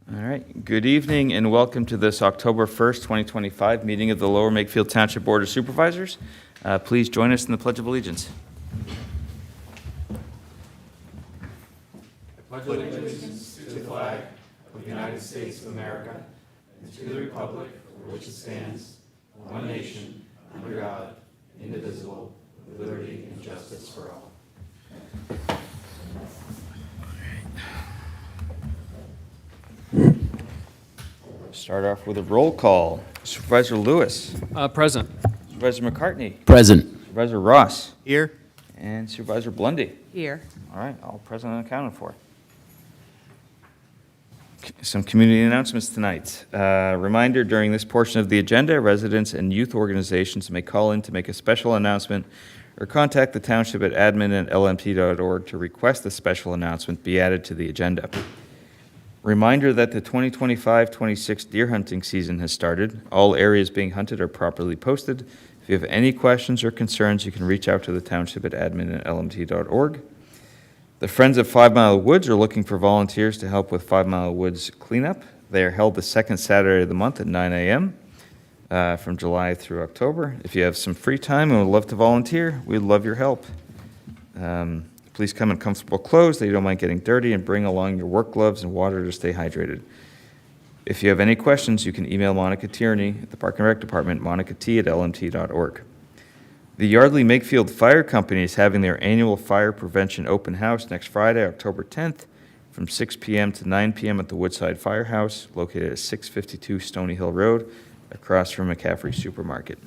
All right. Good evening and welcome to this October 1st, 2025 meeting of the Lower Makefield Township Board of Supervisors. Please join us in the Pledge of Allegiance. I pledge allegiance to the flag of the United States of America and to the republic for which it stands, one nation, under God, indivisible, with liberty and justice for all. Start off with a roll call. Supervisor Lewis. Present. Supervisor McCartney. Present. Supervisor Ross. Here. And Supervisor Blundy. Here. All right, all present and accounted for. Some community announcements tonight. Reminder, during this portion of the agenda, residents and youth organizations may call in to make a special announcement or contact the township at admin@lmt.org to request a special announcement be added to the agenda. Reminder that the 2025-26 deer hunting season has started. All areas being hunted are properly posted. If you have any questions or concerns, you can reach out to the township at admin@lmt.org. The Friends of 5 Mile Woods are looking for volunteers to help with 5 Mile Woods cleanup. They are held the second Saturday of the month at 9 a.m. From July through October. If you have some free time and would love to volunteer, we'd love your help. Please come in comfortable clothes that you don't mind getting dirty, and bring along your work gloves and water to stay hydrated. If you have any questions, you can email Monica Tierney at the Park and Rec Department, monica.t@lmt.org. The Yardley Makefield Fire Company is having their annual fire prevention open house next Friday, October 10th, from 6 p.m. to 9 p.m. at the Woodside Firehouse, located at 652 Stony Hill Road, across from McCaffrey Supermarket.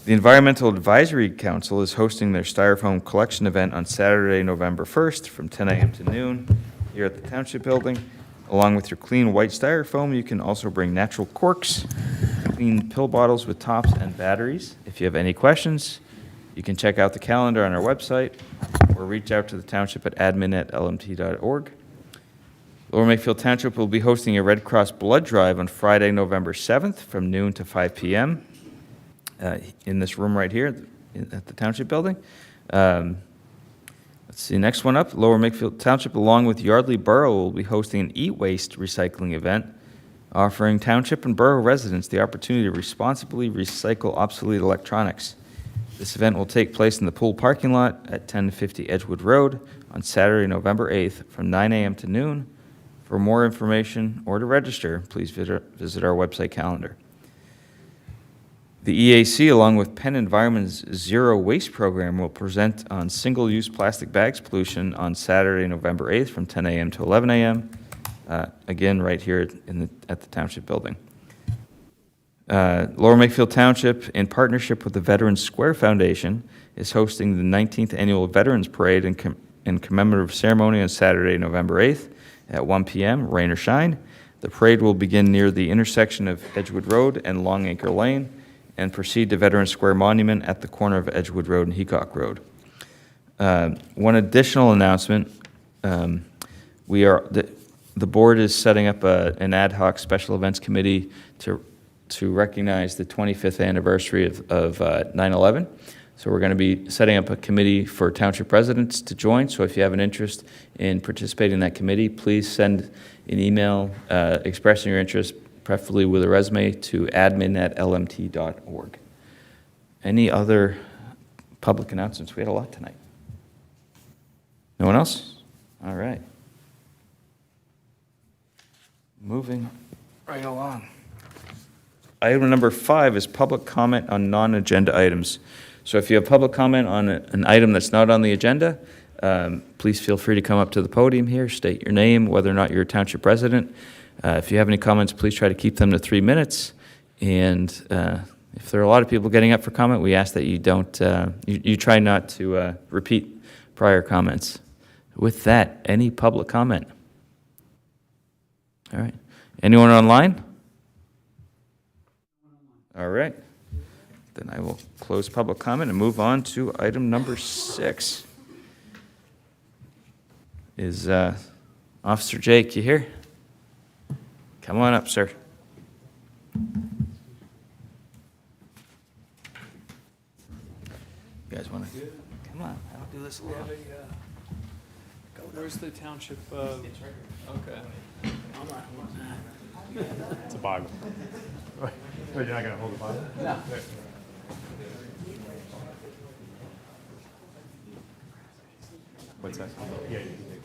The Environmental Advisory Council is hosting their styrofoam collection event on Saturday, November 1st from 10 a.m. to noon here at the Township Building. Along with your clean white styrofoam, you can also bring natural corks, clean pill bottles with tops, and batteries. If you have any questions, you can check out the calendar on our website or reach out to the Township at admin@lmt.org. Lower Makefield Township will be hosting a Red Cross blood drive on Friday, November 7th from noon to 5 p.m. In this room right here at the Township Building. Let's see, next one up, Lower Makefield Township, along with Yardley Borough, will be hosting an e-waste recycling event, offering Township and Borough residents the opportunity to responsibly recycle obsolete electronics. This event will take place in the pool parking lot at 1050 Edgewood Road on Saturday, November 8th from 9 a.m. to noon. For more information or to register, please visit our website calendar. The EAC, along with Penn Environment's Zero Waste Program, will present on single-use plastic bags pollution on Saturday, November 8th from 10 a.m. to 11 a.m., again, right here at the Township Building. Lower Makefield Township, in partnership with the Veterans Square Foundation, is hosting the 19th Annual Veterans Parade and commemorative ceremony on Saturday, November 8th at 1 p.m., rain or shine. The parade will begin near the intersection of Edgewood Road and Long Acre Lane and proceed to Veterans Square Monument at the corner of Edgewood Road and Heacock Road. One additional announcement, the board is setting up an ad hoc special events committee to recognize the 25th anniversary of 9/11. So we're going to be setting up a committee for township residents to join. So if you have an interest in participating in that committee, please send an email expressing your interest, preferably with a resume, to admin@lmt.org. Any other public announcements? We had a lot tonight. No one else? All right. Moving right along. Item number 5 is public comment on non-agenda items. So if you have public comment on an item that's not on the agenda, please feel free to come up to the podium here, state your name, whether or not you're a township resident. If you have any comments, please try to keep them to 3 minutes. And if there are a lot of people getting up for comment, we ask that you don't, you try not to repeat prior comments. With that, any public comment? All right. Anyone online? All right. Then I will close public comment and move on to item number 6. Is Officer Jake, you here? Come on up, sir. You guys want to? Come on, I'll do this alone. Where's the township? Okay. It's a Bible. Wait, you're not going to hold the Bible? No. What's that? Yeah, you can take it.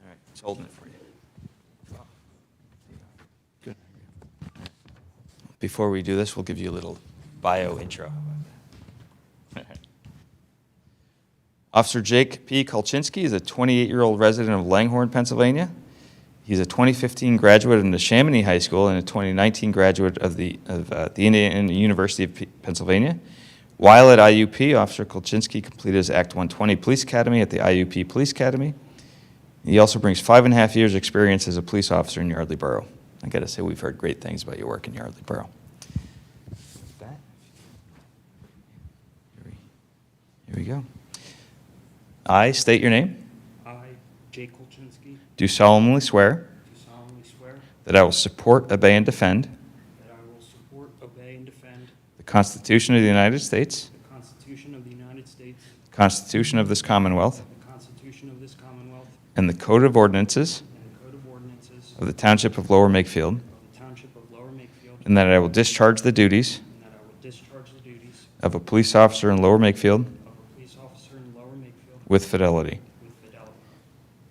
All right, just holding it for you. Good. Before we do this, we'll give you a little bio intro. Officer Jake P. Kulchnisky is a 28-year-old resident of Langhorne, Pennsylvania. He's a 2015 graduate of Neshaminy High School and a 2019 graduate of the Indiana University of Pennsylvania. While at IUP, Officer Kulchnisky completed his Act 120 Police Academy at the IUP Police Academy. He also brings 5.5 years' experience as a police officer in Yardley Borough. I got to say, we've heard great things about your work in Yardley Borough. With that, here we go. I state your name. I, Jake Kulchnisky, Do solemnly swear do solemnly swear that I will support, obey, and defend that I will support, obey, and defend the Constitution of the United States, the Constitution of the United States, the Constitution of this Commonwealth, the Constitution of this Commonwealth, and the Code of Ordinances and the Code of Ordinances of the Township of Lower Makefield, of the Township of Lower Makefield, and that I will discharge the duties and that I will discharge the duties of a police officer in Lower Makefield of a police officer in Lower Makefield with fidelity. with fidelity.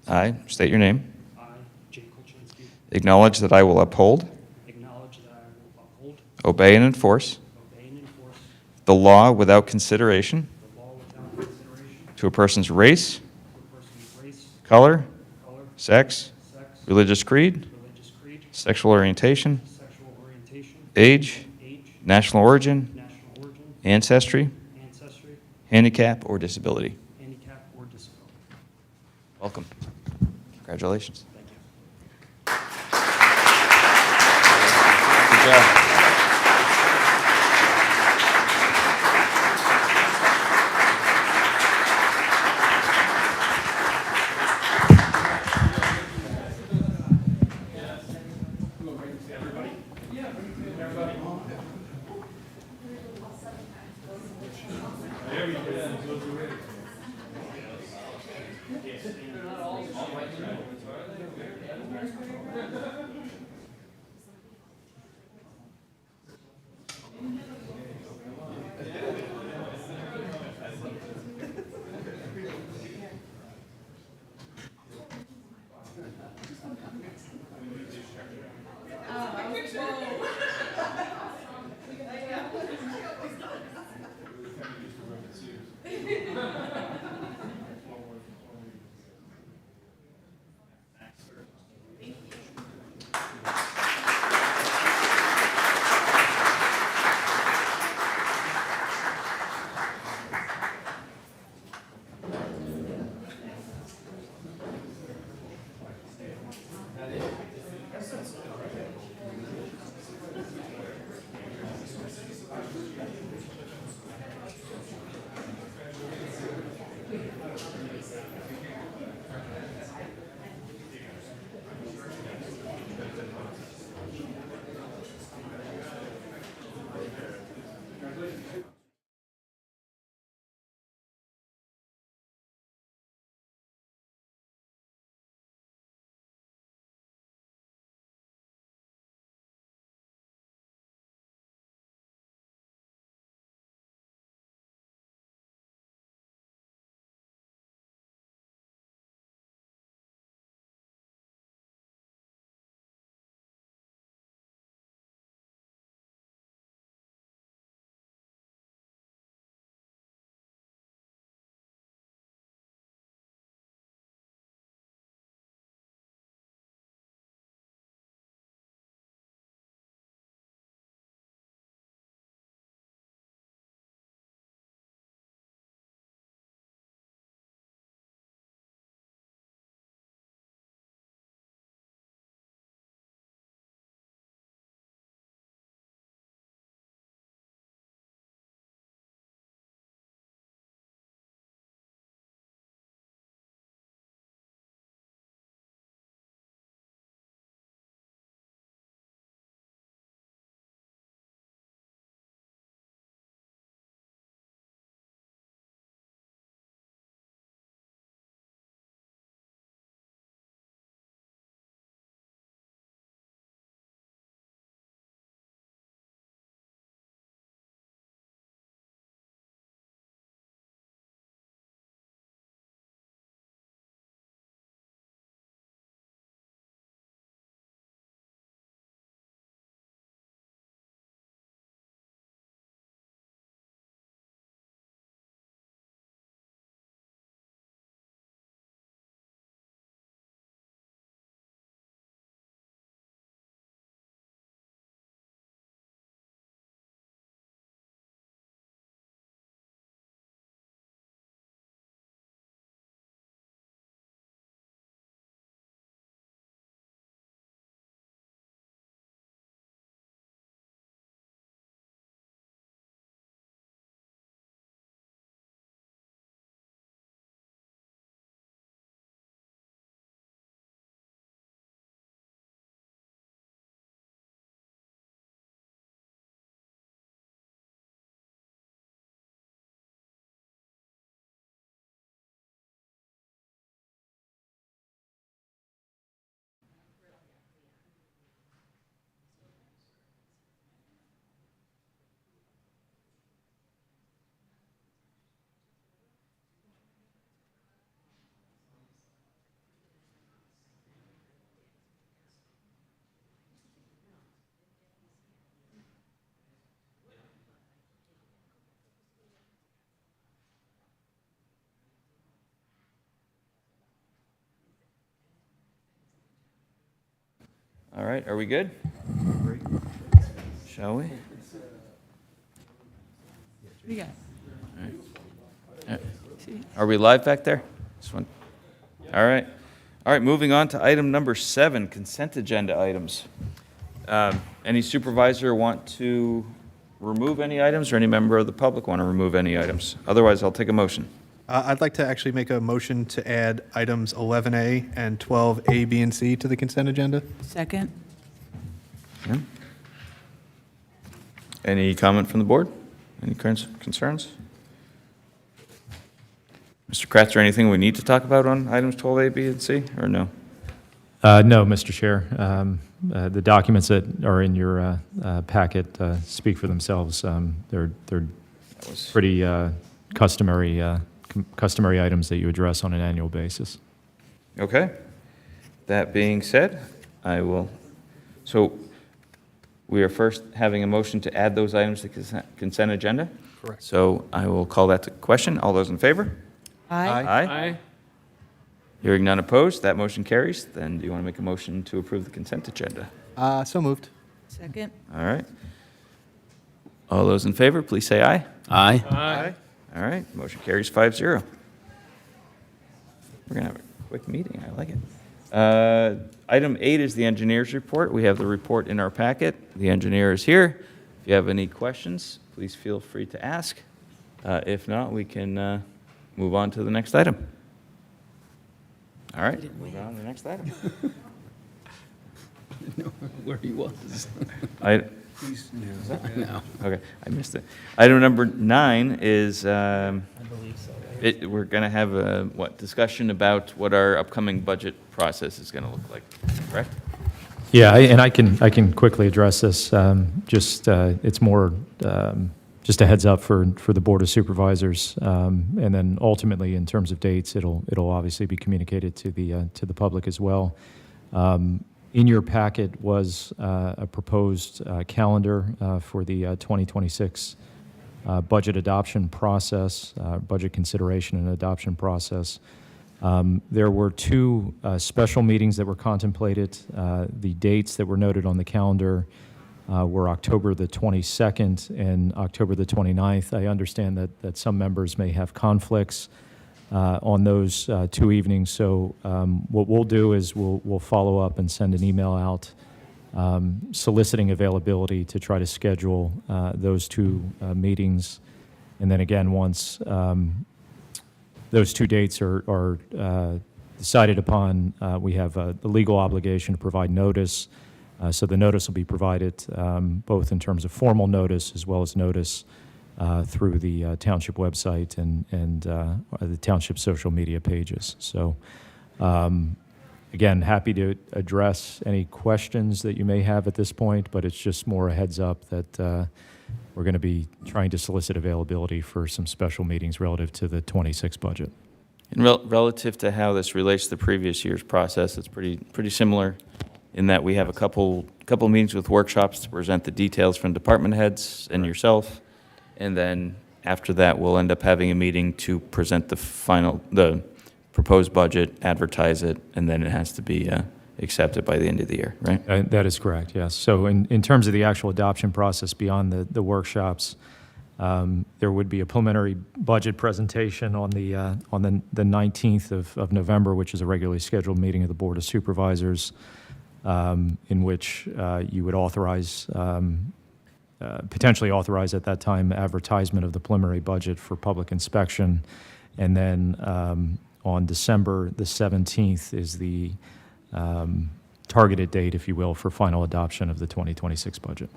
I state your name. I, Jake Kulchnisky, Acknowledge that I will uphold, acknowledge that I will uphold, obey, and enforce obey, and enforce the law without consideration the law without consideration to a person's race, to a person's race, color, color, sex, sex, religious creed, religious creed, sexual orientation, sexual orientation, age, age, national origin, national origin, ancestry, ancestry, handicap, or disability. handicap, or disability. Welcome. Congratulations. Thank you. Good job. All right, are we good? Shall we? We got Are we live back there? This one? All right. All right, moving on to item number 7, consent agenda items. Any supervisor want to remove any items, or any member of the public want to remove any items? Otherwise, I'll take a motion. I'd like to actually make a motion to add items 11A and 12A, B, and C to the consent agenda. second. Any comment from the board? Any concerns? Mr. Kratzer, anything we need to talk about on items 12A, B, and C, or no? No, Mr. Chair. The documents that are in your packet speak for themselves. They're pretty customary items that you address on an annual basis. Okay. That being said, so we are first having a motion to add those items to the consent agenda? Correct. So I will call that to question. All those in favor? Aye. Aye. Hearing none opposed, that motion carries. Then do you want to make a motion to approve the consent agenda? So moved. Second. All right. All those in favor, please say aye. Aye. Aye. All right, motion carries 5-0. We're going to have a quick meeting. I like it. Item 8 is the engineer's report. We have the report in our packet. The engineer is here. If you have any questions, please feel free to ask. If not, we can move on to the next item. All right, move on to the next item. Where he was. I- No. Okay, I missed it. Item number 9 is, we're going to have a, discussion about what our upcoming budget process is going to look like, correct? Yeah, and I can quickly address this. It's more just a heads up for the Board of Supervisors, and then ultimately in terms of dates, it'll obviously be communicated to the public as well. In your packet was a proposed calendar for the 2026 budget adoption process, budget consideration and adoption process. There were 2 special meetings that were contemplated. The dates that were noted on the calendar were October the 22nd and October the 29th. I understand that some members may have conflicts on those 2 evenings. So what we'll do is we'll follow up and send an email out soliciting availability to try to schedule those 2 meetings. And then again, once those 2 dates are decided upon, we have the legal obligation to provide notice. So the notice will be provided both in terms of formal notice as well as notice through the township website and the township social media pages. So again, happy to address any questions that you may have at this point, but it's just more a heads up that we're going to be trying to solicit availability for some special meetings relative to the 26 budget. And relative to how this relates to the previous year's process, it's pretty similar in that we have a couple meetings with workshops to present the details from department heads and yourself, and then after that, we'll end up having a meeting to present the proposed budget, advertise it, and then it has to be accepted by the end of the year, right? That is correct, yes. So in terms of the actual adoption process beyond the workshops, there would be a preliminary budget presentation on the 19th of November, which is a regularly scheduled meeting of the Board of Supervisors, in which you would authorize, potentially authorize at that time, advertisement of the preliminary budget for public inspection. And then on December the 17th is the targeted date, if you will, for final adoption of the 2026 budget.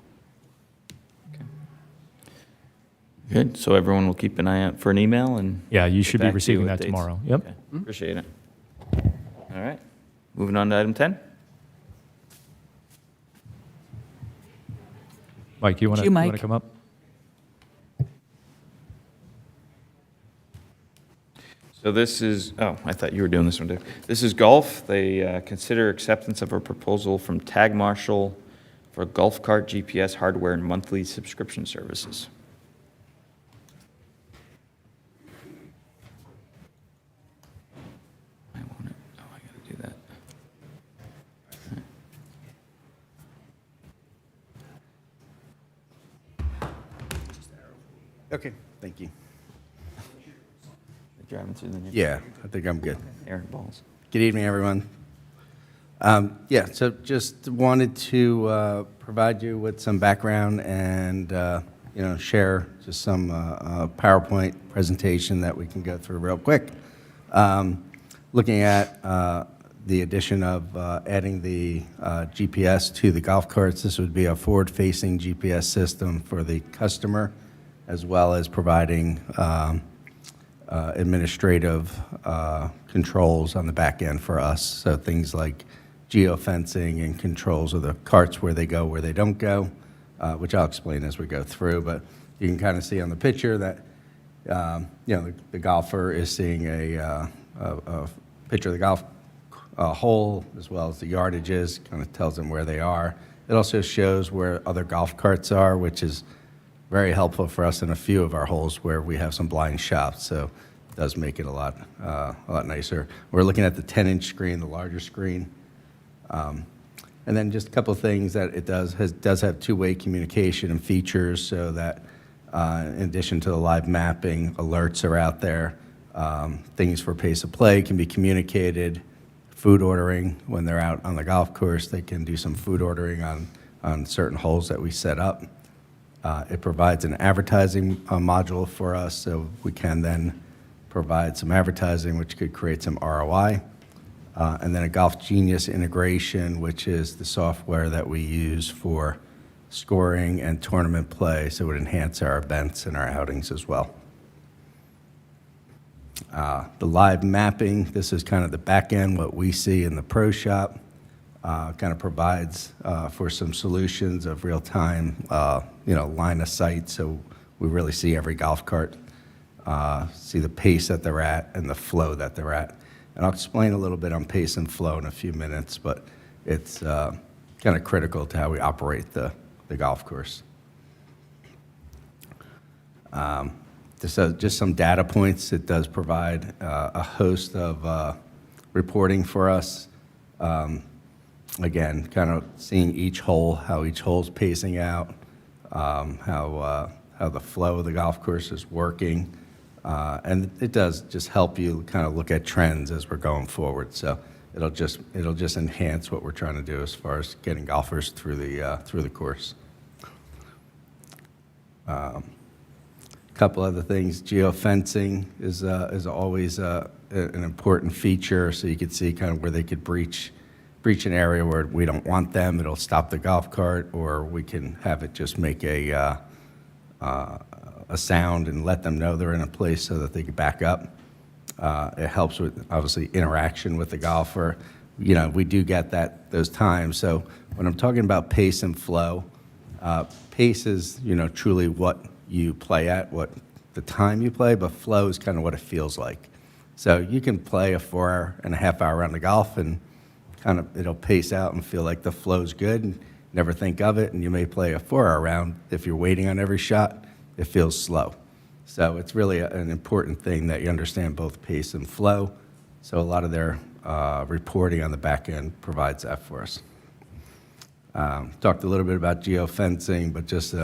Good, so everyone will keep an eye out for an email and... Yeah, you get should be back to you receiving with that dates. tomorrow. Yep. Okay, appreciate it. All right, moving on to item 10. Mike, you want You, Mike. to come up? So this is, oh, I thought you were doing this one, Dave. This is golf. They consider acceptance of a proposal from Tag Marshall for golf cart GPS hardware and monthly subscription services. I want it. Oh, I gotta do that. Okay, thank you. Driving through the new. Yeah, I think I'm good. Aaron balls. Good evening, everyone. Yeah, so just wanted to provide you with some background and, share just some PowerPoint presentation that we can go through real quick. Looking at the addition of adding the GPS to the golf carts, this would be a forward-facing GPS system for the customer, as well as providing administrative controls on the back end for us. So things like geofencing and controls of the carts, where they go, where they don't go, which I'll explain as we go through. But you can kind of see on the picture that, the golfer is seeing a picture of the golf hole, as well as the yardages, kind of tells them where they are. It also shows where other golf carts are, which is very helpful for us in a few of our holes where we have some blind shots, so it does make it a lot nicer. We're looking at the 10-inch screen, the larger screen. And then just a couple of things that it does have two-way communication and features, so that in addition to the live mapping, alerts are out there. Things for pace of play can be communicated. Food ordering, when they're out on the golf course, they can do some food ordering on certain holes that we set up. It provides an advertising module for us, so we can then provide some advertising, which could create some ROI. And then a Golf Genius integration, which is the software that we use for scoring and tournament play, so it would enhance our events and our outings as well. The live mapping, this is kind of the back end, what we see in the pro shop. Kind of provides for some solutions of real-time, line of sight, so we really see every golf cart, see the pace that they're at and the flow that they're at. And I'll explain a little bit on pace and flow in a few minutes, but it's kind of critical to how we operate the golf course. Just some data points. It does provide a host of reporting for us. Again, kind of seeing each hole, how each hole's pacing out, how the flow of the golf course is working. And it does just help you kind of look at trends as we're going forward. So it'll just enhance what we're trying to do as far as getting golfers through the course. Couple other things. Geofencing is always an important feature, so you can see kind of where they could breach an area where we don't want them. It'll stop the golf cart, or we can have it just make a sound and let them know they're in a place so that they can back up. It helps with, obviously, interaction with the golfer. We do get those times. So when I'm talking about pace and flow, pace is, truly what you play at, what the time you play, but flow is kind of what it feels like. So you can play a 4.5 hour round of golf and kind of it'll pace out and feel like the flow's good and never think of it, and you may play a 4-hour round. If you're waiting on every shot, it feels slow. So it's really an important thing that you understand both pace and flow. So a lot of their reporting on the back end provides that for us. Talked a little bit about geofencing, but just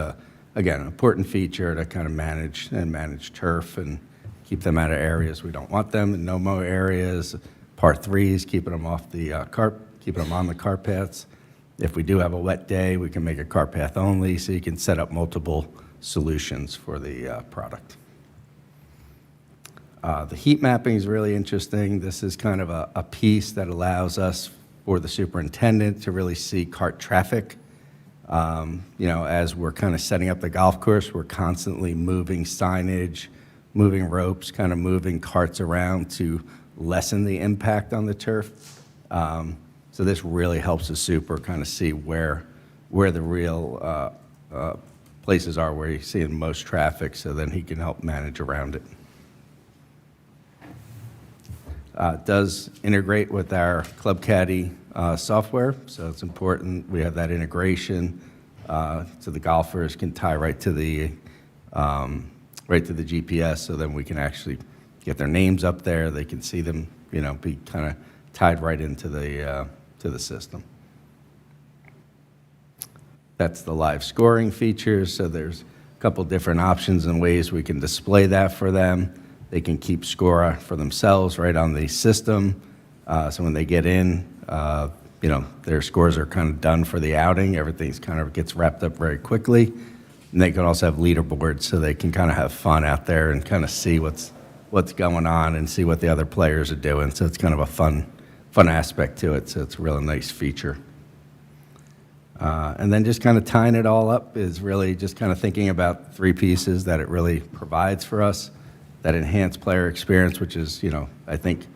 again, an important feature to kind of manage turf and keep them out of areas we don't want them in no-mow areas. Par 3s, keeping them off the keeping them on the cart paths. If we do have a wet day, we can make a cart path only, so you can set up multiple solutions for the product. The heat mapping is really interesting. This is kind of a piece that allows us, for the superintendent, to really see cart traffic. As we're kind of setting up the golf course, we're constantly moving signage, moving ropes, kind of moving carts around to lessen the impact on the turf. So this really helps the super kind of see where the real places are, where you're seeing most traffic, so then he can help manage around it. It does integrate with our Club Caddy software, so it's important we have that integration, so the golfers can tie right to the GPS, so then we can actually get their names up there. They can see them, be kind of tied right into the system. That's the live scoring features. So there's couple different options and ways we can display that for them. They can keep score for themselves right on the system. So when they get in, their scores are kind of done for the outing. Everything's kind of gets wrapped up very quickly. And they can also have leaderboards so they can kind of have fun out there and kind of see what's going on and see what the other players are doing. So it's kind of a fun aspect to it. So it's a really nice feature. And then just kind of tying it all up is really just kind of thinking about three pieces that it really provides for us. That enhanced player experience, which is, I think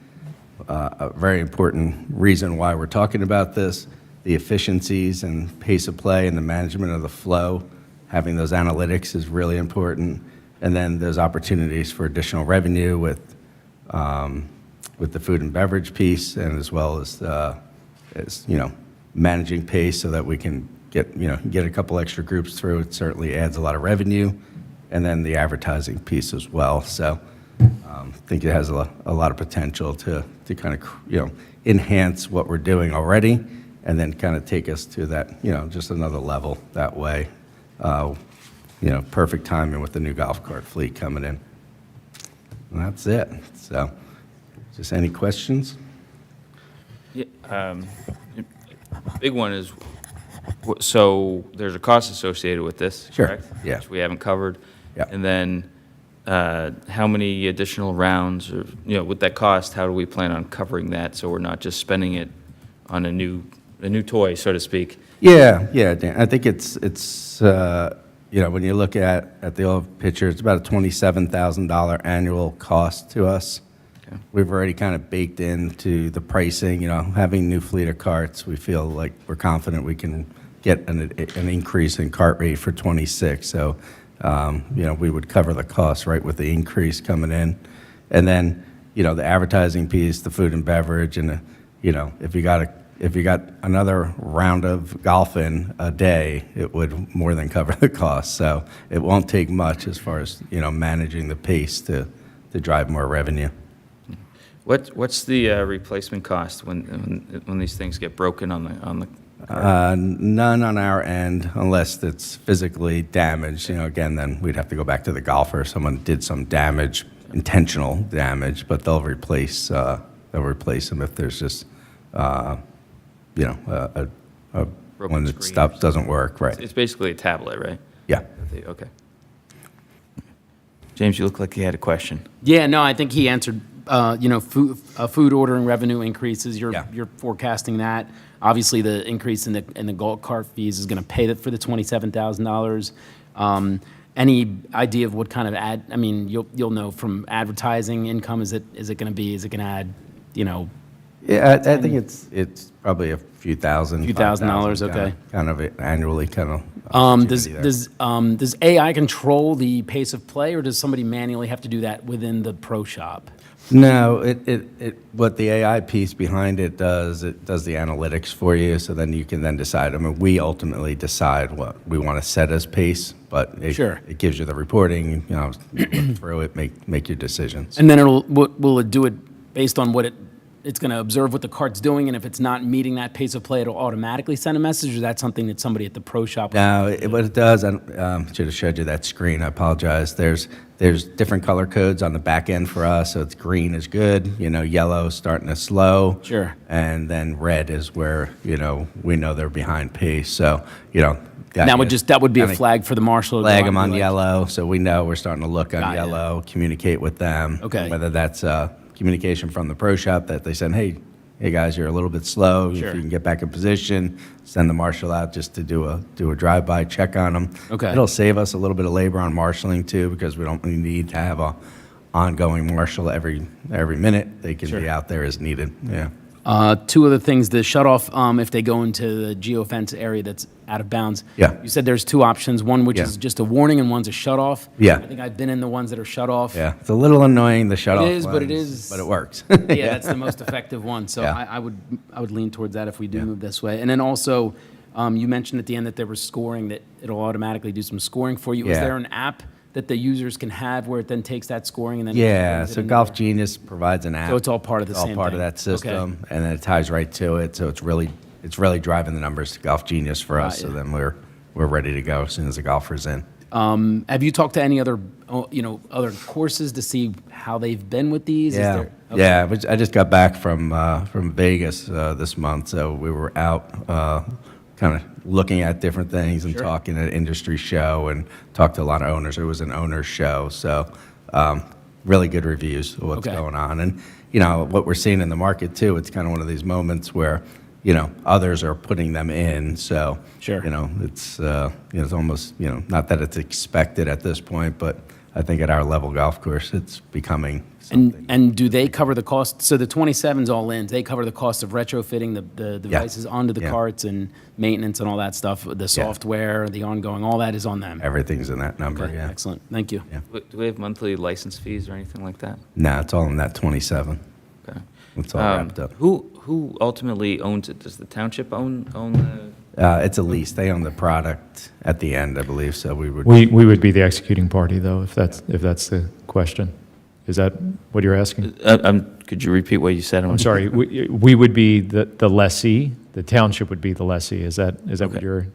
a very important reason why we're talking about this. The efficiencies and pace of play and the management of the flow, having those analytics is really important. And then there's opportunities for additional revenue with the food and beverage piece, and as well as managing pace so that we can get a couple extra groups through. It certainly adds a lot of revenue, and then the advertising piece as well. So I think it has a lot of potential to kind of enhance what we're doing already, and then kind of take us to that just another level that way. Perfect timing with the new golf cart fleet coming in. And that's it. So, just any questions? Yeah, big one is, so there's a cost associated with this, Sure, correct? yeah. Which we haven't covered. Yeah. And then how many additional rounds, or, with that cost, how do we plan on covering that so we're not just spending it on a new toy, so to speak? Yeah, Dan. I think it's when you look at the old picture, it's about a $27,000 annual cost to us. Okay. We've already kind of baked into the pricing, having new fleet of carts, we feel like we're confident we can get an increase in cart rate for 26. So, we would cover the cost right with the increase coming in. And then, the advertising piece, the food and beverage, and, if you got another round of golf in a day, it would more than cover the cost. So it won't take much as far as, managing the pace to drive more revenue. What's the replacement cost when these things get broken on the None on our end unless it's physically damaged. Again, then we'd have to go back to the golfer if someone did some damage, intentional damage, but they'll replace them if there's just when the screen stuff doesn't work, right? It's basically a tablet, right? Yeah. Okay. James, you look like you had a question. Yeah, no, I think he answered, food ordering revenue increases, Yeah. you're forecasting that. Obviously, the increase in the golf cart fees is going to pay for the $27,000. Any idea of what kind of you'll know from advertising income, is it going to add, Yeah, I think it's probably a few thousand. $1,000, $5,000, okay. Kind of annually, kind of. Does AI control the pace of play, or does somebody manually have to do that within the pro shop? No, what the AI piece behind it does the analytics for you, so then you can then decide. I mean, we ultimately decide what we want to set as pace, but it gives you the reporting, look through it, make your decisions. And then will it do it based on what it's going to observe what the cart's doing, and if it's not meeting that pace of play, it'll automatically send a message, or is that something that somebody at the pro shop? No, what it does, I should have showed you that screen. I apologize. There's different color codes on the back end for us. So it's green is good, yellow starting to slow. Sure. And then red is where, we know they're behind pace. So, that would be a flag for the marshal. Flag them on yellow, so we know we're starting to look on Got ya. yellow, communicate with them. Okay. Whether that's communication from the pro shop that they said, hey guys, you're a little bit slow. Sure. If you can get back in position, send the marshal out just to do a drive-by check on them. Okay. It'll save us a little bit of labor on marshaling too, because we don't really need to have a ongoing marshal every minute. They can be out there as needed. Yeah. Two other things, the shutoff, if they go into the geofence area that's out of bounds. Yeah. You said there's two options, one which Yeah. is just a warning and one's a shutoff. Yeah. I think I've been in the ones that are shut off. Yeah. It's a little annoying, the shutoff. It is, but it ones, is. But it works. Yeah, that's the most effective one. So Yeah. I would lean towards that if we do Yeah. move this way. And then also, you mentioned at the end that there was scoring, that it'll automatically do some scoring for you. Is Yeah. there an app that the users can have where it then takes that scoring and then Yeah, brings it so into Golf their- Genius provides an app. So it's all part of the It's all same part thing. of that system, Okay. and then it ties right to it. So it's really driving the numbers to Golf Genius for us. Got So ya. then we're ready to go as soon as the golfer's in. Have you talked to any other, other courses to see how they've been with these? Is Yeah, there- okay. yeah. I just got back from Vegas this month, so we were out kind of looking at different things and Sure. talking at an industry show and talked to a lot of owners. It was an owner's show, so really good reviews of what's Okay. going on. And, what we're seeing in the market too, it's kind of one of these moments where, others are putting them in. So, Sure. it's almost, not that it's expected at this point, but I think at our level golf course, it's becoming something. And do they cover the cost? So the 27's all in. Do they cover the cost of retrofitting the devices onto the Yeah. carts and maintenance and all that stuff? The software, the ongoing, all that is on them. Everything's in that number, Okay, yeah. excellent. Thank you. Yeah. Do we have monthly license fees or anything like that? No, it's all in that 27. Okay. It's all wrapped up. Who ultimately owns it? Does the township own the? It's a lease. They own the product at the end, I believe, so we would. We would be the executing party, though, if that's the question. Is that what you're asking? Could you repeat what you said? I'm sorry, we would be the lessee, the township would be the lessee. Is that what Okay. you're,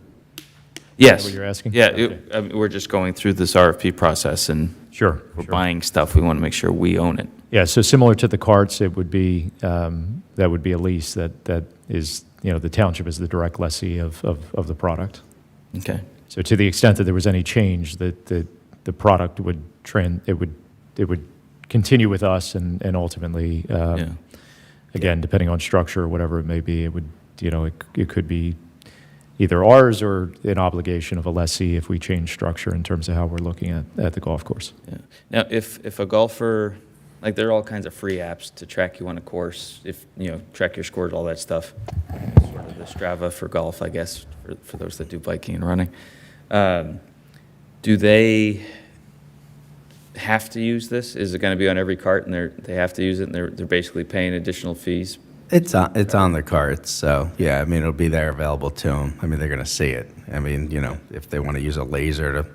Yes. what you're asking? Yeah, Okay. we're just going through this RFP process, and Sure. we're sure. buying stuff. We want to make sure we own it. Yeah, so similar to the carts, it would be, that would be a lease that is, the township is the direct lessee of the product. Okay. So to the extent that there was any change, that the product would it would continue with us and ultimately, Yeah. again, depending on structure or whatever it may be, it would, it could be either ours or an obligation of a lessee if we change structure in terms of how we're looking at the golf course. Yeah. Now, if a golfer, like there are all kinds of free apps to track you on a course, track your scores, all that stuff. Sort of the Strava for golf, I guess, for those that do biking and running. Do they have to use this? Is it going to be on every cart and they have to use it and they're basically paying additional fees? It's on the carts, so, yeah, it'll be there available to them. They're going to see it. If they want to use a laser to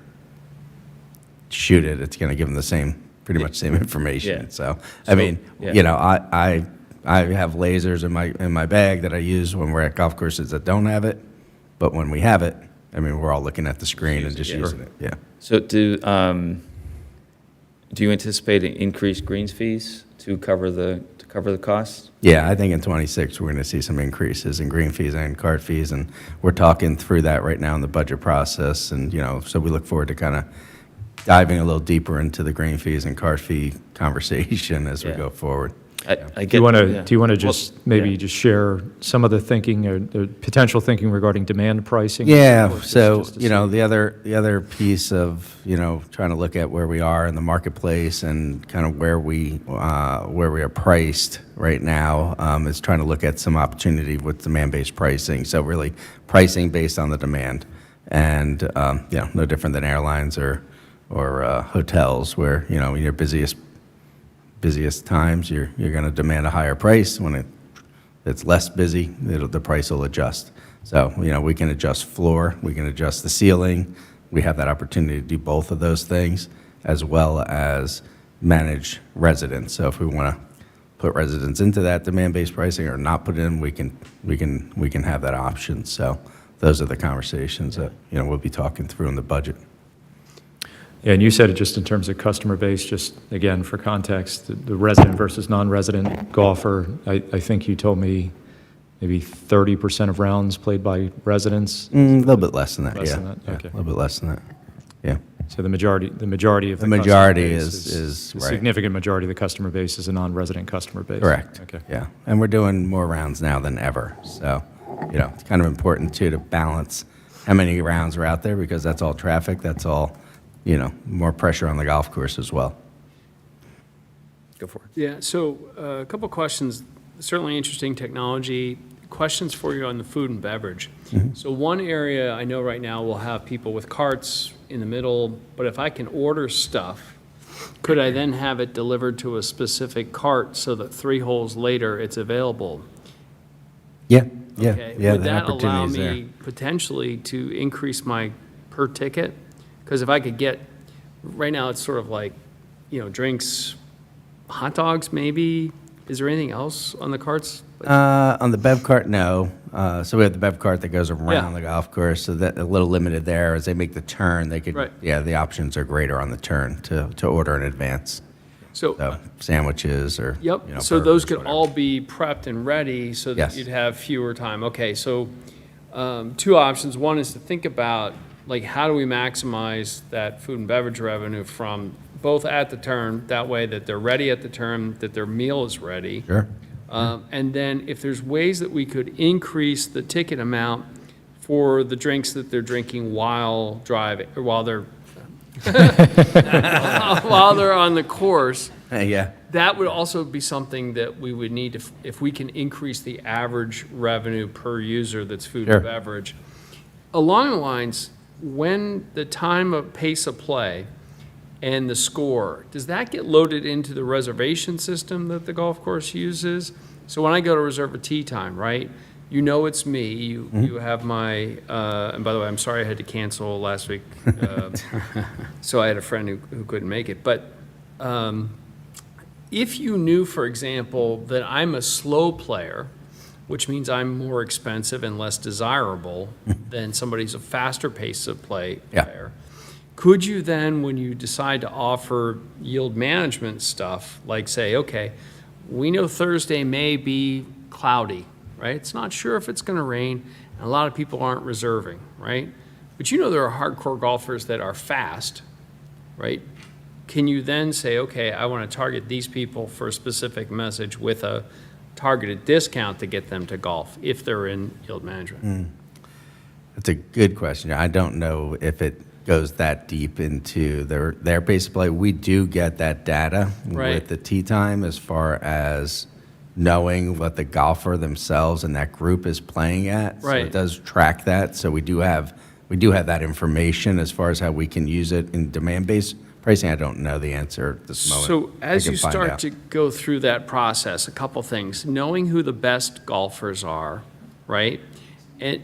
shoot it, it's going to give them the pretty much same information. Yeah. So, yeah. I have lasers in my bag that I use when we're at golf courses that don't have it, but when we have it, we're all looking at the screen and just using it, yeah. So do you anticipate increased greens fees to cover the costs? Yeah, I think in '26, we're going to see some increases in green fees and cart fees, and we're talking through that right now in the budget process, and, so we look forward to kind of diving a little deeper into the green fees and cart fee conversation as we Yeah. go forward. I get. Do you want yeah. to just Well, maybe yeah. just share some of the thinking or the potential thinking regarding demand pricing? Yeah, Of course, so, just to see. the other piece of, trying to look at where we are in the marketplace and kind of where we are priced right now, is trying to look at some opportunity with demand-based pricing. So really pricing based on the demand. And, no different than airlines or hotels where, in your busiest times, you're going to demand a higher price. When it's less busy, the price will adjust. So, we can adjust floor, we can adjust the ceiling. We have that opportunity to do both of those things, as well as manage residents. So if we want to put residents into that demand-based pricing or not put it in, we can have that option. So those are the conversations that, we'll be talking through in the budget. Yeah, and you said it just in terms of customer base, just again, for context, the resident versus non-resident golfer, I think you told me maybe 30% of rounds played by residents. A little bit less than that, Less yeah. than that? Yeah, Okay. a little bit less than that, yeah. So the majority of the customer majority base is a right. significant majority of the customer base is a non-resident customer base. Correct. Okay. Yeah, and we're doing more rounds now than ever. So, it's kind of important too to balance how many rounds are out there because that's all traffic. That's all, more pressure on the golf course as well. Go for it. Yeah, so a couple questions, certainly interesting technology. Questions for you on the food and beverage. So one area I know right now will have people with carts in the middle, but if I can order stuff, could I then have it delivered to a specific cart so that 3 holes later it's available? Yeah, Okay. yeah, Would the that allow opportunity's there. me potentially to increase my per ticket? Because if I could get, right now it's sort of like, drinks, hot dogs maybe. Is there anything else on the carts? On the bev cart, no. So we have the bev cart that goes around the golf course, so that a little limited there. As they make the turn, they could, Right. yeah, the options are greater on the turn to order in advance. So sandwiches or, Yep, you know, so those burgers, could whatever. all be prepped and ready so that Yes. you'd have fewer time. Okay, so two options. One is to think about, like, how do we maximize that food and beverage revenue from both at the turn, that way that they're ready at the turn, that their meal is ready. Sure. And then if there's ways that we could increase the ticket amount for the drinks that they're drinking while driving, or while they're while they're on the course, Yeah. that would also be something that we would need to, if we can increase the average revenue per user that's food Sure. and beverage. Along the lines, when the time of pace of play and the score, does that get loaded into the reservation system that the golf course uses? So when I go to reserve a tee time, right, you know it's me, you have my, and by the way, I'm sorry I had to cancel last week, so I had a friend who couldn't make it, but if you knew, for example, that I'm a slow player, which means I'm more expensive and less desirable than somebody who's a faster pace of play player, could you then, when you decide to offer yield management stuff, like say, okay, we know Thursday may be cloudy, right? It's not sure if it's going to rain, and a lot of people aren't reserving, right? But you know there are hardcore golfers that are fast, right? Can you then say, okay, I want to target these people for a specific message with a targeted discount to get them to golf if they're in yield management? That's a good question. I don't know if it goes that deep into their pace of play. We do get that data Right. with the tee time as far as knowing what the golfer themselves and that group is playing at. So Right. it does track that. So we do have that information as far as how we can use it in demand-based pricing. I don't know the answer at this moment. So I as can you find start out. to go through that process, a couple things, knowing who the best golfers are, right? And,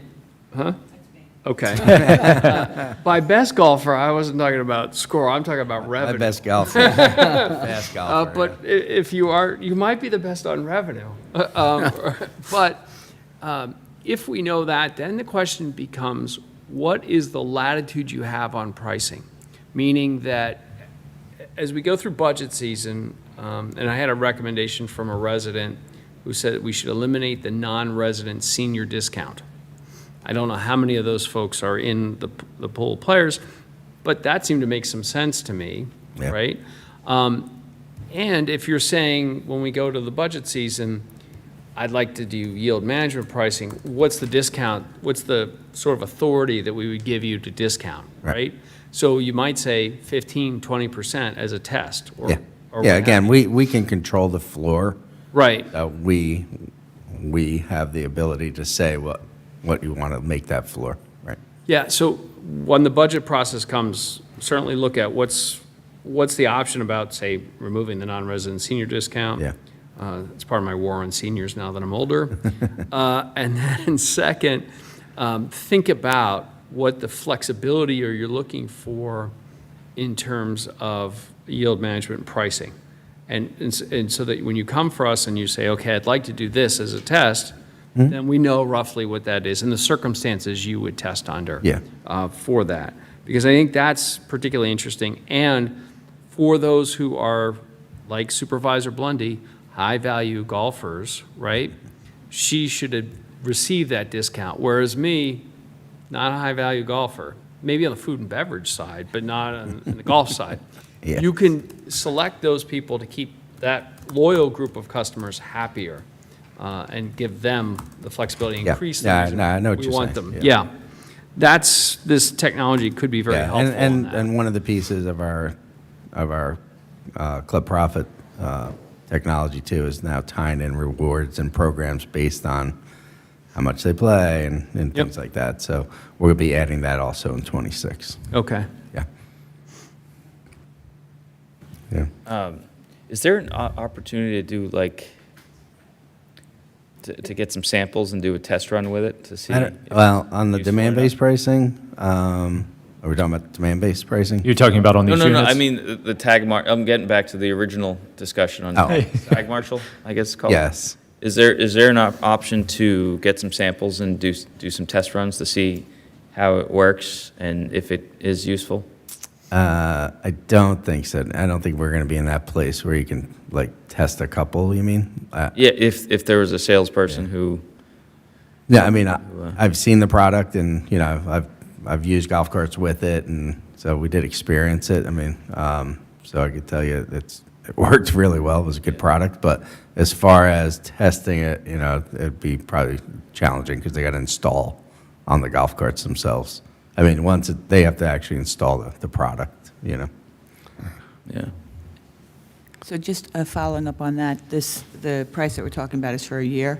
okay. By best golfer, I wasn't talking about score, I'm talking about My revenue. best golfer. Best golfer. But if you are, you might be the best on revenue. But if we know that, then the question becomes, what is the latitude you have on pricing? Meaning that as we go through budget season, and I had a recommendation from a resident who said we should eliminate the non-resident senior discount. I don't know how many of those folks are in the pool of players, but that seemed to make some sense to me, Yeah. right? And if you're saying, when we go to the budget season, I'd like to do yield management pricing, what's the discount, what's the sort of authority that we would give you to discount, right? So you might say 15, 20% as a test, or Yeah. or Yeah, what again, have you. we can control the floor. Right, We have the ability to say what you want to make that floor, right? yeah, so when the budget process comes, certainly look at what's the option about, say, removing the non-resident senior discount. Yeah. It's part of my war on seniors now that I'm older. And then second, think about what the flexibility you're looking for in terms of yield management pricing. And so that when you come for us and you say, okay, I'd like to do this as a test, then we know roughly what that is and the circumstances you would test under for that. Because I think that's particularly interesting. And for those who are, like Supervisor Blundy, high-value golfers, right? She should have received that discount, whereas me, not a high-value golfer, maybe on the food and beverage side, but not on the golf side. Yeah. You can select those people to keep that loyal group of customers happier and give them the flexibility, Yeah. increase Yeah, things. no, I know what we you're want saying. them. Yeah. This technology could be very helpful in and, that. and one of the pieces of our Club Profit technology too is now tying in rewards and programs based on how much they play and things like that. So we'll be adding that also in 26. Okay. Yeah. Yeah. Is there an opportunity to do like, to get some samples and do a test run with it to see? Well, on the useful or demand-based pricing, are we talking about demand-based pricing? You're talking about on No, these no, no, units? I mean, the tag I'm getting back to the original discussion on Oh. tag marshal, I guess it's called. Yes. Is there an option to get some samples and do some test runs to see how it works and if it is useful? I don't think so. I don't think we're going to be in that place where you can, like, test a couple, you mean? Yeah, if there was a salesperson who, Yeah, I mean, I've seen the product, and, you know, I've used golf carts with it, and so we did experience it. I mean, so I could tell you it worked really well. It was a good product, but as far as testing it, you know, it'd be probably challenging because they got to install on the golf carts themselves. I mean, they have to actually install the product, you know. yeah. So just following up on that, the price that we're talking about is for a year?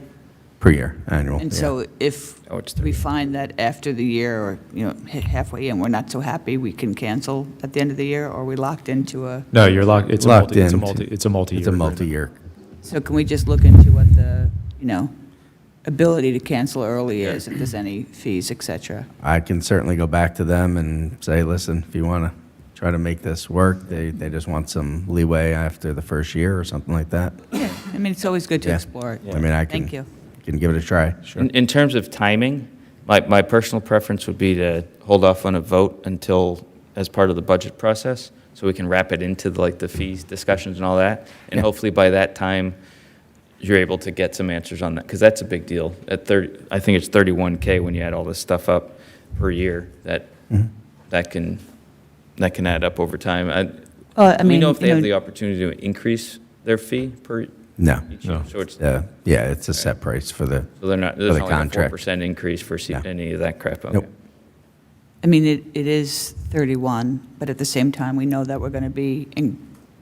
Per year, annual. And yeah. so if Oh, it's we find that after the year or, you know, halfway in, we're not so happy, we can cancel at the end of the year, or are we locked into a? No, you're locked, it's a Locked multi, it's a in. multi, it's a multi-year. It's a agreement. multi-year. So can we just look into what the, you know, ability to cancel early is, if there's any fees, et cetera? I can certainly go back to them and say, listen, if you want to try to make this work, they just want some leeway after the first year or something like that. Yeah, I mean, it's always good to Yeah. explore it. I mean, I Thank you. can give it a try, sure. In terms of timing, my personal preference would be to hold off on a vote until, as part of the budget process, so we can wrap it into the fees discussions and all that. And Yeah. hopefully by that time, you're able to get some answers on that, because that's a big deal. I think it's 31K when you add all this stuff up per year, that can add up over time. I Do we mean, know if they you have know- the opportunity to increase their fee per No. each year? So it's, Yeah, it's a set price for the, so there's not the like a contract. 4% increase for No. any of that crap? Okay. Nope. I mean, it is 31, but at the same time, we know that we're going to be,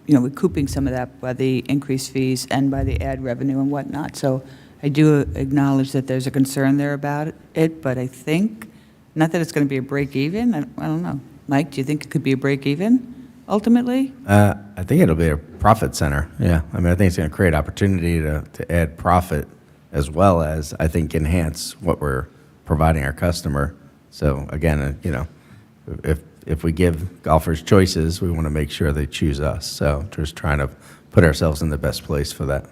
recouping some of that by the increased fees and by the ad revenue and whatnot. So I do acknowledge that there's a concern there about it, but I think, not that it's going to be a break even, I don't know. Mike, do you think it could be a break even ultimately? I think it'll be a profit center, yeah. I mean, I think it's going to create opportunity to add profit as well as, I think, enhance what we're providing our customer. So again, if we give golfers choices, we want to make sure they choose us. So just trying to put ourselves in the best place for that.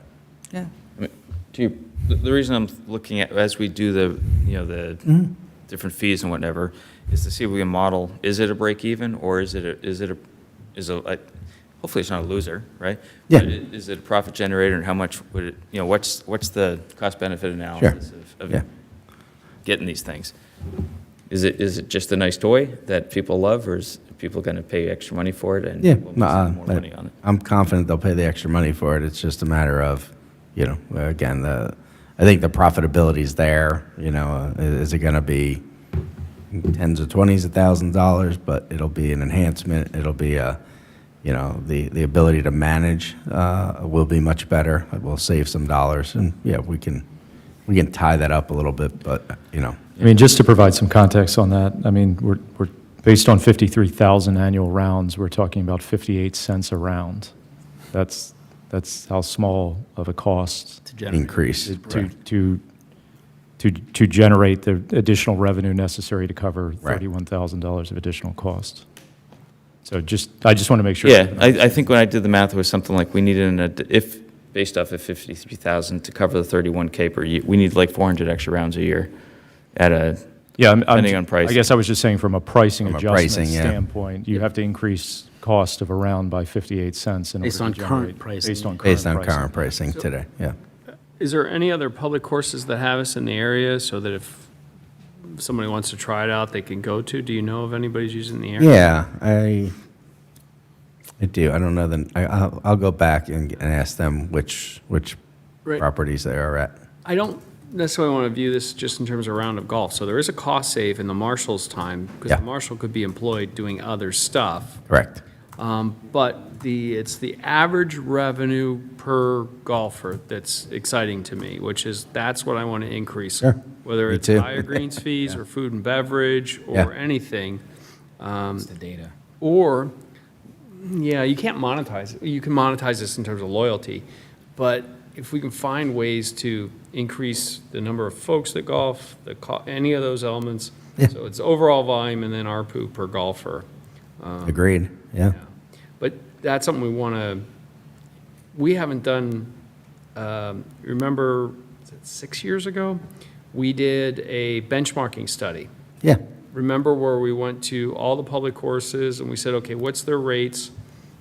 Yeah. I mean, the reason I'm looking at, as we do the different fees and whatever, is to see if we can model, is it a break even, or is it hopefully it's not a loser, right? Yeah. But is it a profit generator, and how much would it, what's the cost benefit analysis of Yeah. getting these things? Is it just a nice toy that people love, or is people going to pay extra money for it and Yeah, we'll spend more money on it? I'm confident they'll pay the extra money for it. It's just a matter of, again, I think the profitability is there. Is it going to be tens of twenties of thousands of dollars? But it'll be an enhancement. It'll be the ability to manage will be much better. We'll save some dollars, and we can tie that up a little bit. But I mean, just to provide some context on that, I mean, we're based on 53,000 annual rounds, we're talking about 58 cents a round. That's how small of a cost To generate. increase. to generate the additional revenue necessary to cover Right. $31,000 of additional cost. So I just want to make sure. Yeah, I think when I did the math, it was something like we needed based off of 53,000 to cover the 31K per year, we need like 400 extra rounds a year at a, Yeah, depending on price. I guess I was just saying from a pricing From a adjustment pricing, yeah. standpoint, you have to increase cost of a round by 58 cents in order Based to on generate. current pricing. Based on current Based on pricing. current pricing today, yeah. Is there any other public courses that have us in the area so that if somebody wants to try it out, they can go to? Do you know of anybody's using the area? Yeah, I do. I don't know I'll go back and ask them which Right. properties they are at. I don't necessarily want to view this just in terms of a round of golf. So there is a cost save in the marshal's time, because Yeah. the marshal could be employed doing other stuff. Correct. But it's the average revenue per golfer that's exciting to me, that's what I want to increase. Sure. Whether Me it's too. higher greens fees or food and beverage or Yeah. anything. It's the data. Or, you can't monetize it. You can monetize this in terms of loyalty, but if we can find ways to increase the number of folks that golf, any of those elements, Yeah. so it's overall volume and then ARPU per golfer. Agreed, yeah. But that's something we haven't done remember, was it 6 years ago? We did a benchmarking study. Yeah, Remember where we went to all the public courses and we said, okay, what's their rates?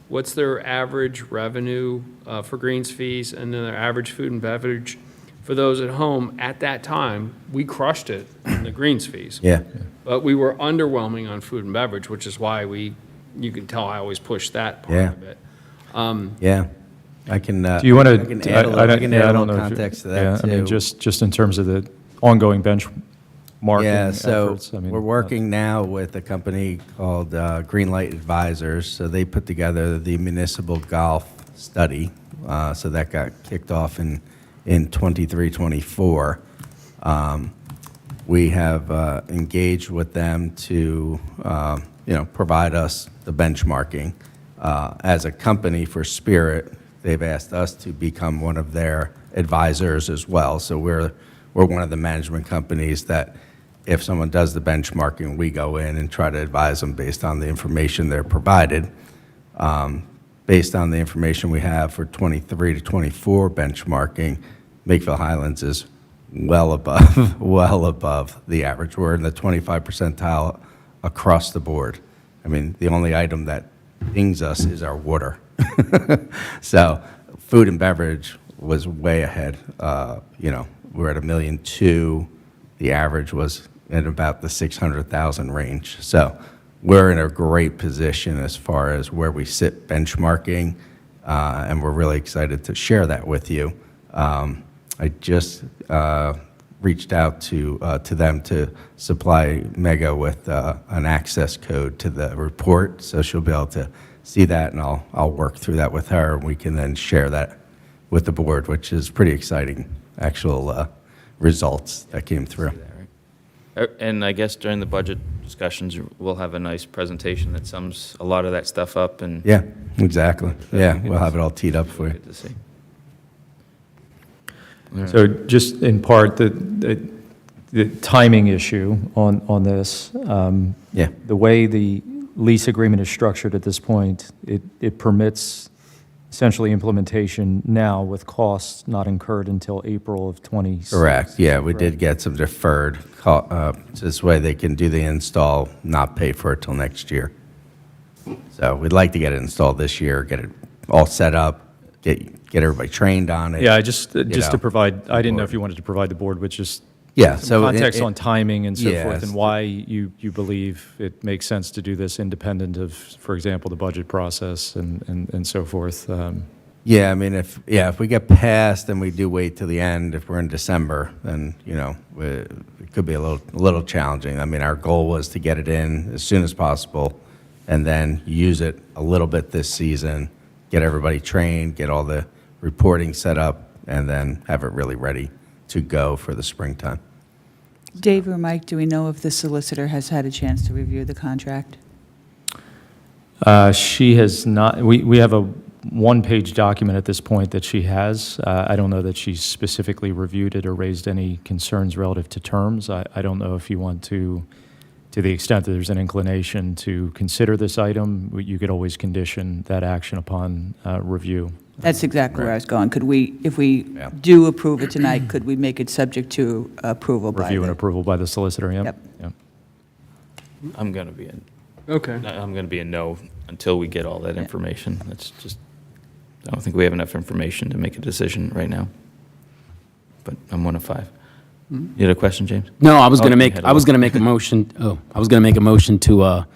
What's their average revenue for greens fees, and then their average food and beverage for those at home? At that time, we crushed it in the greens fees. yeah. But we were underwhelming on food and beverage, which is why you can tell I always push that part Yeah. of it. Yeah, I can. Do you want to? I can add a little, I can add a little context to that Yeah, too. I mean, just in terms of the ongoing benchmarking Yeah, so efforts. I mean, we're working now with a company called Greenlight Advisors. So they put together the municipal golf study. So that got kicked off in 23, 24. We have engaged with them to, provide us the benchmarking. As a company for Spirit, they've asked us to become one of their advisors as well. So we're one of the management companies that if someone does the benchmarking, we go in and try to advise them based on the information they're provided. Based on the information we have for 23 to 24 benchmarking, Makefield Highlands is well above the average. We're in the 25 percentile across the board. I mean, the only item that dings us is our water. So food and beverage was way ahead. We're at $1.2 million. The average was at about the 600,000 range. So we're in a great position as far as where we sit benchmarking, and we're really excited to share that with you. I just reached out to them to supply Mega with an access code to the report, so she'll be able to see that, and I'll work through that with her, and we can then share that with the board, which is pretty exciting, actual results that came through. And I guess during the budget discussions, we'll have a nice presentation that sums a lot of that stuff up and. Yeah, exactly. Yeah, we'll have it all teed up for you. Good to see. So just in part, the timing issue on this, Yeah. the way the lease agreement is structured at this point, it permits essentially implementation now with costs not incurred until April of 26. Correct, yeah, we did get some deferred, this way they can do the install, not pay for it till next year. So we'd like to get it installed this year, get it all set up, get everybody trained on it. Yeah, just know, to provide, I didn't know board. if you wanted to provide the board with just Yeah, some so. context on timing and so forth, Yes. and why you believe it makes sense to do this independent of, for example, the budget process and so forth. Yeah, I mean, if we get past and we do wait till the end, if we're in December, then, it could be a little challenging. I mean, our goal was to get it in as soon as possible and then use it a little bit this season, get everybody trained, get all the reporting set up, and then have it really ready to go for the springtime. Dave or Mike, do we know if the solicitor has had a chance to review the contract? She has not, we have a one-page document at this point that she has. I don't know that she's specifically reviewed it or raised any concerns relative to terms. I don't know if you want to the extent that there's an inclination to consider this item, you could always condition that action upon review. That's exactly where I was going. Could we, if we Yeah. do approve it tonight, could we make it subject to approval by Review and the? approval by the solicitor, yep. Yep. I'm going to be Okay. I'm going to be a no until we get all that information. That's just, I don't think we have enough information to make a decision right now. But I'm 1 of 5. You had a question, James? No, I was Oh, going to you make, had I was one. going to make a motion, I was going to make a motion to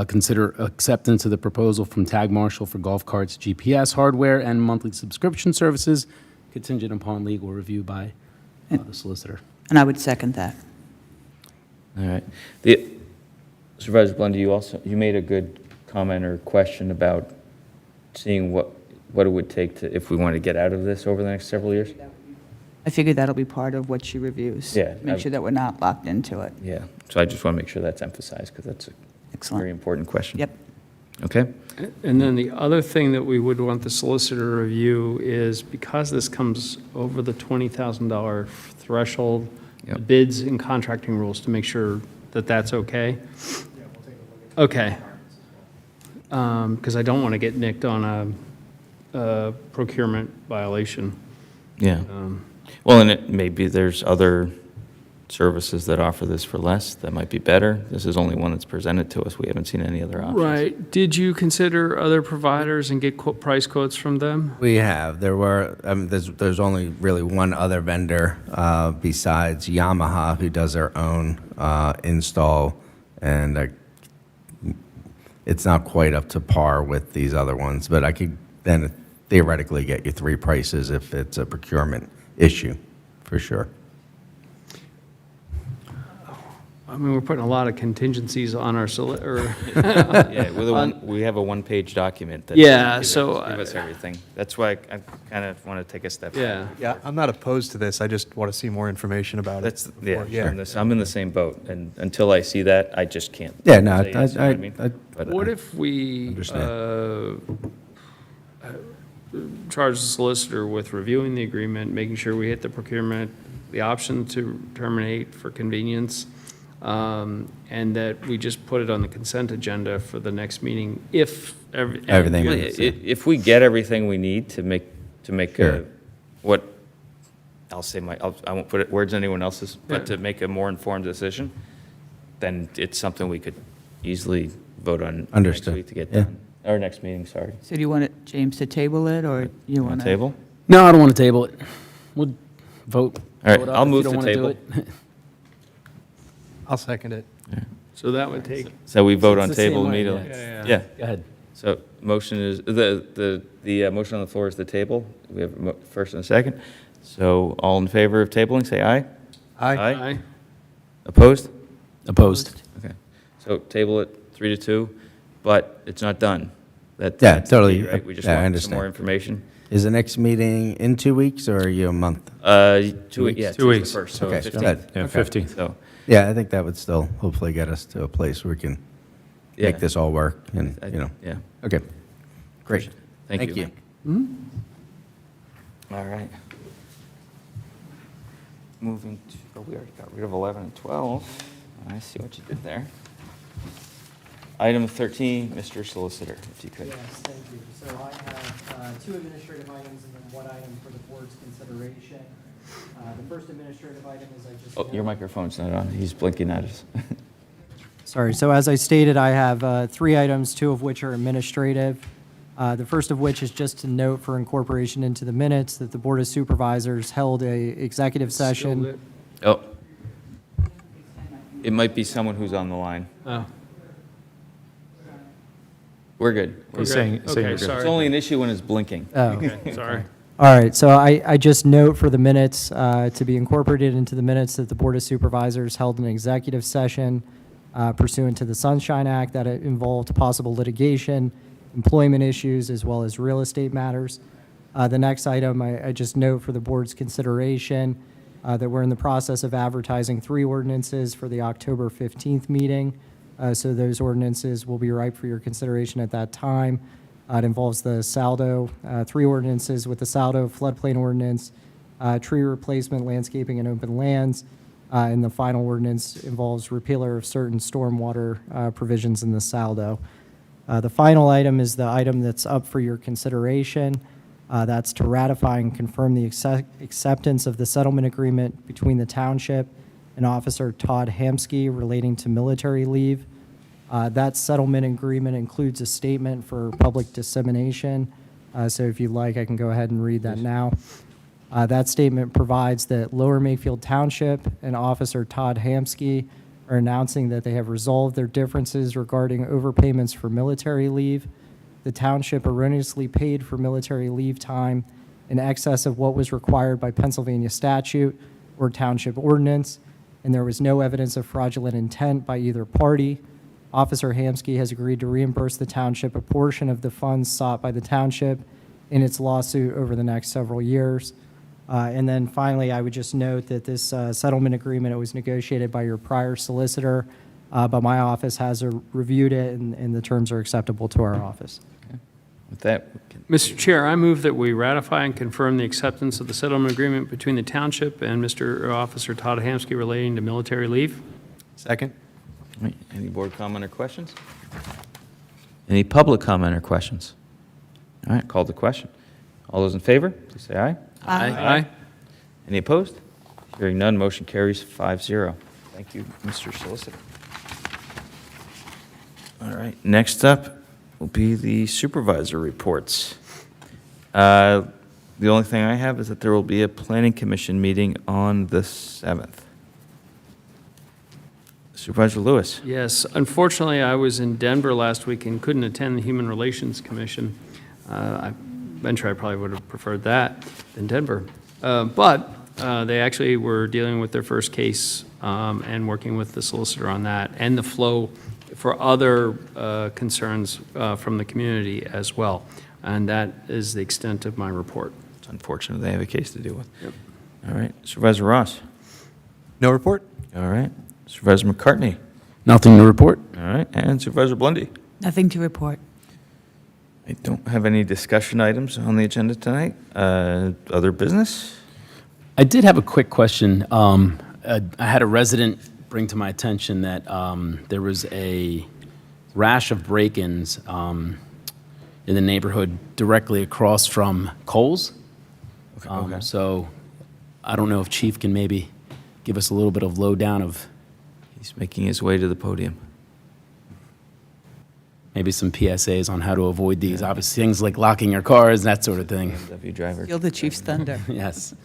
consider acceptance of the proposal from Tag Marshall for golf carts, GPS hardware, and monthly subscription services, contingent upon legal review by the solicitor. And I would second that. All right. Supervisor Blunder, you made a good comment or question about seeing what it would take to, if we want to get out of this over the next several years? I figured that'll be part of what she reviews. Yeah, Make sure that we're not locked into it. Yeah. So I just want to make sure that's emphasized because that's a very Excellent. important question. Yep. Okay? And then the other thing that we would want the solicitor to review is, because this comes over the $20,000 threshold, Yep. the bids and contracting rules, to make sure that that's okay. Okay. Because I don't want to get nicked on procurement violation. Yeah. Well, and maybe there's other services that offer this for less that might be better. This is only one that's presented to us. We haven't seen any other options. Right. Did you consider other providers and get price quotes from them? We have. There were, there's only really one other vendor besides Yamaha who does their own install, and it's not quite up to par with these other ones, but I could then theoretically get you 3 prices if it's a procurement issue, for sure. I mean, we're putting a lot of contingencies on our Yeah, we have a one-page document that Yeah, gives so, us everything. That's why I kind of want to take a step back. Yeah. Yeah, I'm not opposed to this. I just want to see more information about it. That's, before- yeah, I'm in the same boat, and until I see that, I just can't. Yeah, no, say yes, you know what I mean? But, What if we charge the solicitor with reviewing the agreement, making sure we hit the procurement, the option to terminate for convenience, and that we just put it on the consent agenda for the next meeting if Everything. If we get everything we need to make Sure. what, I'll say I won't put words in anyone else's, but to make a more informed decision, then it's something we could easily vote on next Understood. week to get Yeah. done. Or next meeting, sorry. So do you want it, James, to table it, or you On want to? table? No, I don't want to table it. We'll vote. All right, vote up I'll if you move don't to wanna do table. it. I'll second it. So that would take, So we vote It's on the same table way, immediately? yeah. Yeah. Go ahead. So motion is, the motion on the floor is the table. We have a first and a second. So all in favor of tabling, say aye. Aye. Aye. Opposed? Opposed. Okay. So table it 3-2, but it's not done. Yeah, That's the totally. key, right? We just Yeah, I want some understand. more information. Is the next meeting in 2 weeks, or are you a month? 2 weeks, yeah. 2 weeks. First, so Okay, 15th. good. Yeah, Okay. 15th. So, Yeah, I think that would still hopefully get us to a place where we can yeah. make this all work, and, Yeah. Okay, great. Thank you. All right. Moving to, we already got rid of 11 and 12. I see what you did there. Item 13, Mr. Solicitor, if you could. Yes, thank you. So I have 2 administrative items and then 1 item for the board's consideration. The first administrative item is I just. Oh, your microphone's not on. He's blinking at us. Sorry, so as I stated, I have 3 items, 2 of which are administrative. The first of which is just to note for incorporation into the minutes that the Board of Supervisors held a executive session. Oh. It might be someone who's on the line. Oh, We're good. He's Okay. saying Okay, we're good. sorry. It's only an issue when it's blinking. Oh. okay, sorry. All right, so I just note for the minutes, to be incorporated into the minutes that the Board of Supervisors held an executive session pursuant to the Sunshine Act that it involved possible litigation, employment issues, as well as real estate matters. The next item, I just note for the board's consideration that we're in the process of advertising 3 ordinances for the October 15th meeting. So those ordinances will be ripe for your consideration at that time. It involves the Saldo, 3 ordinances with the Saldo floodplain ordinance, tree replacement, landscaping, and open lands. And the final ordinance involves repealer of certain stormwater provisions in the Saldo. The final item is the item that's up for your consideration. That's to ratify and confirm the acceptance of the settlement agreement between the township and Officer Todd Hamsky relating to military leave. That settlement agreement includes a statement for public dissemination. So if you'd like, I can go ahead and read that now. That statement provides that Lower Makefield Township and Officer Todd Hamsky are announcing that they have resolved their differences regarding overpayments for military leave. The township erroneously paid for military leave time in excess of what was required by Pennsylvania statute or township ordinance, and there was no evidence of fraudulent intent by either party. Officer Hamsky has agreed to reimburse the township a portion of the funds sought by the township in its lawsuit over the next several years. And then finally, I would just note that this settlement agreement, it was negotiated by your prior solicitor, but my office has reviewed it, and the terms are acceptable to our office. With that, Mr. Chair, I move that we ratify and confirm the acceptance of the settlement agreement between the township and Mr. Officer Todd Hamsky relating to military leave. Second? any board comment or questions? Any public comment or questions? All right, call the question. All those in favor, please say aye. Aye. Any opposed? Hearing none, motion carries 5-0. Thank you, Mr. Solicitor. All right, next up will be the supervisor reports. The only thing I have is that there will be a planning commission meeting on the 7th. Supervisor Lewis. Yes, unfortunately, I was in Denver last week and couldn't attend the Human Relations Commission. I venture I probably would have preferred that than Denver. But they actually were dealing with their first case and working with the solicitor on that, and the flow for other concerns from the community as well. And that is the extent of my report. It's unfortunate they have a case to deal with. Yep. All right, Supervisor Ross. No report? All right, Supervisor McCartney. Nothing to report. All right, and Supervisor Blundy. Nothing to report. I don't have any discussion items on the agenda tonight. Other business? I did have a quick question. I had a resident bring to my attention that there was a rash of break-ins in the neighborhood directly across from Kohl's. Okay. So I don't know if Chief can maybe give us a little bit of lowdown of He's making his way to the podium. maybe some PSAs on how to avoid these. Obviously, things like locking your cars, that sort of thing. BMW driver. Steal the chief's thunder. Yes.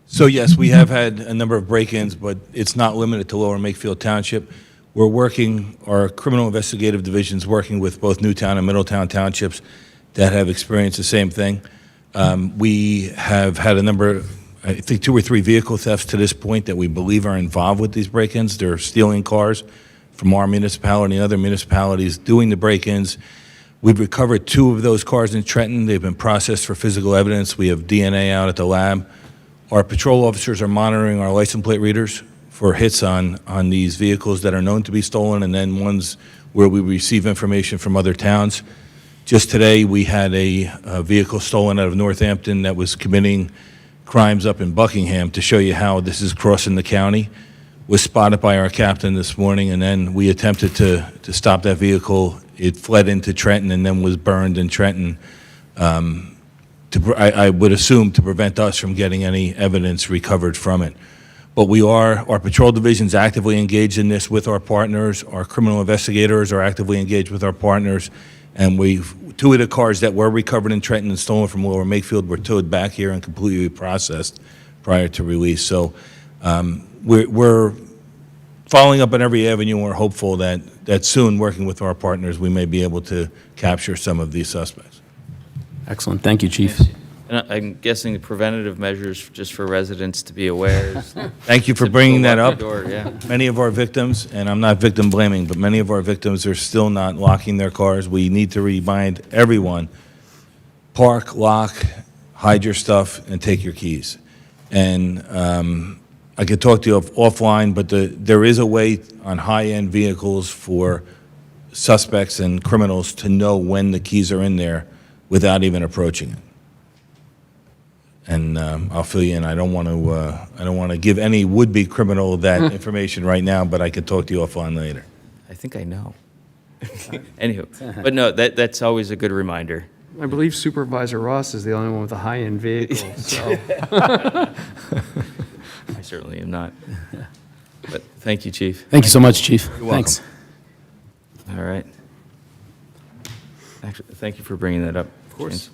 So yes, we have had a number of break-ins, but it's not limited to Lower Makefield Township. We're working, our criminal investigative division's working with both Newtown and Middletown townships that have experienced the same thing. We have had a number, I think 2 or 3 vehicle thefts to this point that we believe are involved with these break-ins. They're stealing cars from our municipality and other municipalities doing the break-ins. We've recovered 2 of those cars in Trenton. They've been processed for physical evidence. We have DNA out at the lab. Our patrol officers are monitoring our license plate readers for hits on these vehicles that are known to be stolen, and then ones where we receive information from other towns. Just today, we had a vehicle stolen out of Northampton that was committing crimes up in Buckingham, to show you how this is crossing the county. Was spotted by our captain this morning, and then we attempted to stop that vehicle. It fled into Trenton and then was burned in Trenton. I would assume to prevent us from getting any evidence recovered from it. But our patrol division's actively engaged in this with our partners. Our criminal investigators are actively engaged with our partners. And 2 of the cars that were recovered in Trenton and stolen from Lower Makefield were towed back here and completely processed prior to release. So we're following up on every avenue, and we're hopeful that soon, working with our partners, we may be able to capture some of these suspects. Excellent. Thank you, Chief. And I'm guessing the preventative measures just for residents to be aware. is Thank you for to bringing that lock up. the door, yeah. Many of our victims, and I'm not victim blaming, but many of our victims are still not locking their cars. We need to remind everyone, park, lock, hide your stuff, and take your keys. And I could talk to you offline, but there is a way on high-end vehicles for suspects and criminals to know when the keys are in there without even approaching it. And I'll fill you in. I don't want to give any would-be criminal that information right now, but I could talk to you offline later. I think I know. Anywho, but no, that's always a good reminder. I believe Supervisor Ross is the only one with a high-end vehicle, so. I certainly am not. But thank you, Chief. Thank you so much, Chief. welcome. Thanks. All right. Actually, thank you for bringing that up. Of course.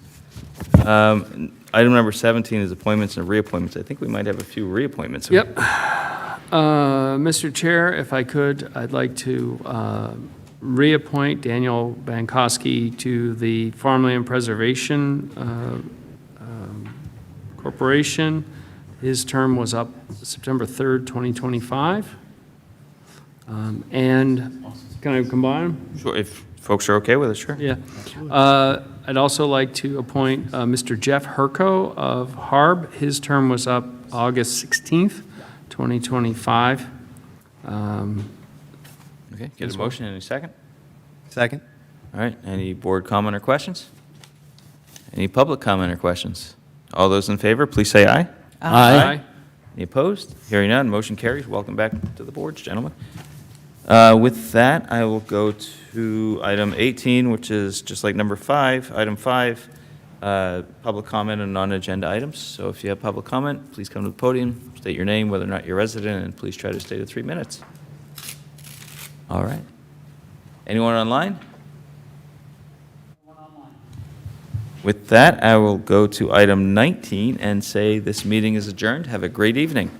Item number 17 is appointments and reappointments. I think we might have a few reappointments. Yep. Mr. Chair, if I could, I'd like to reappoint Daniel Bankowski to the Farmland Preservation Corporation. His term was up September 3rd, 2025. And can I combine them? Sure, if folks are okay with it, sure. Yeah. I'd also like to appoint Mr. Jeff Herco of Harb. His term was up August 16th, 2025. Okay, get a motion in a second. Second? All right, any board comment or questions? Any public comment or questions? All those in favor, please say aye. Aye. Any opposed? Hearing none, motion carries. Welcome back to the boards, gentlemen. With that, I will go to item 18, which is just like number 5. Item 5 public comment on non-agenda items. So if you have public comment, please come to the podium, state your name, whether or not you're a resident, and please try to stay to 3 minutes. All right. Anyone online? With that, I will go to item 19 and say this meeting is adjourned. Have a great evening.